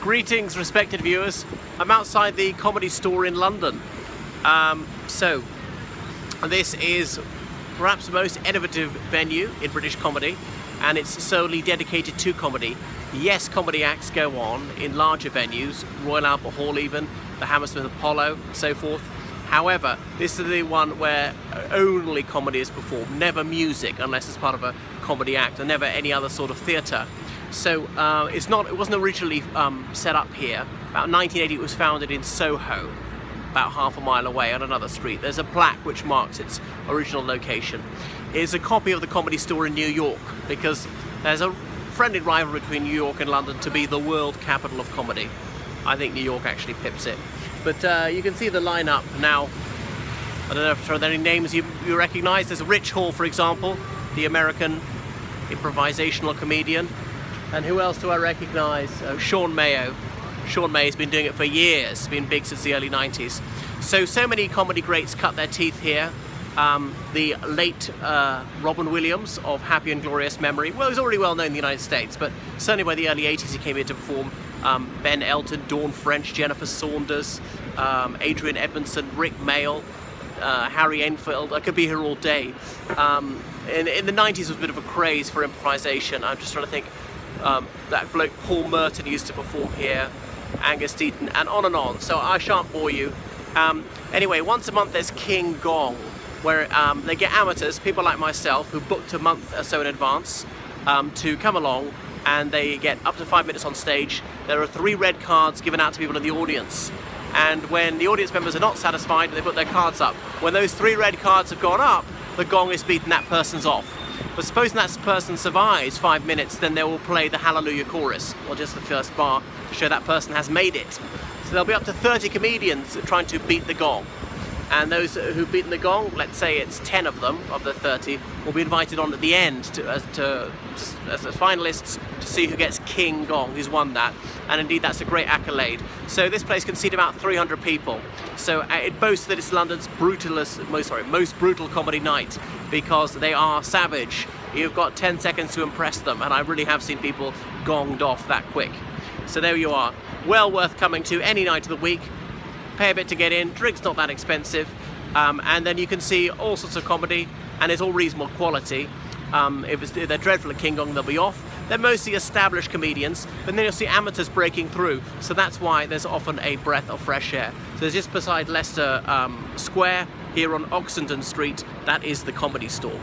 Greetings, respected viewers. I'm outside the Comedy Store in London. So this is perhaps the most innovative venue in British comedy, and it's solely dedicated to comedy. Yes, comedy acts go on in larger venues, Royal Albert Hall even, the Hammersmith Apollo, and so forth. However, this is the one where only comedy is performed, never music unless it's part of a comedy act, and never any other sort of theatre. So it wasn't originally set up here. About 1980 it was founded in Soho, about half a mile away on another street. There's a plaque which marks its original location. It's a copy of the Comedy Store in New York, because there's a friendly rival between New York and London to be the world capital of comedy. I think New York actually pips it. But you can see the lineup now. I don't know if there are any names you recognize. There's Rich Hall, for example, the American improvisational comedian. And who else do I recognize? Sean Mayo. Sean May's been doing it for years, been big since the early 90s. So many comedy greats cut their teeth here. The late Robin Williams of Happy and Glorious Memory. Well, he was already well known in the United States, but certainly by the early 80s he came here to perform. Ben Elton, Dawn French, Jennifer Saunders, Adrian Edmondson, Rick Mayall, Harry Enfield. I could be here all day. In the 90s was a bit of a craze for improvisation. I'm just trying to think. That bloke Paul Merton used to perform here, Angus Deaton, and on. So I shan't bore you. Anyway, once a month there's King Gong, where they get amateurs, people like myself, who booked a month or so in advance to come along, and they get up to 5 minutes on stage. There are 3 red cards given out to people in the audience, and when the audience members are not satisfied, they put their cards up. When those 3 red cards have gone up, the gong is beaten, that person's off. But supposing that person survives 5 minutes, then they will play the Hallelujah Chorus, or just the first bar, to show that person has made it. So there'll be up to 30 comedians trying to beat the gong. And those who've beaten the gong, let's say it's 10 of them, of the 30, will be invited on at the end as finalists to see who gets King Gong, who's won that. And indeed, that's a great accolade. So this place can seat about 300 people. So it boasts that it's London's most brutal comedy night, because they are savage. You've got 10 seconds to impress them, and I really have seen people gonged off that quick. So there you are. Well worth coming to any night of the week. Pay a bit to get in, drink's not that expensive, and then you can see all sorts of comedy, and it's all reasonable quality. If they're dreadful at King Gong, they'll be off. They're mostly established comedians, but then you'll see amateurs breaking through, so that's why there's often a breath of fresh air. So there's just beside Leicester Square, here on Oxenden Street, that is the Comedy Store.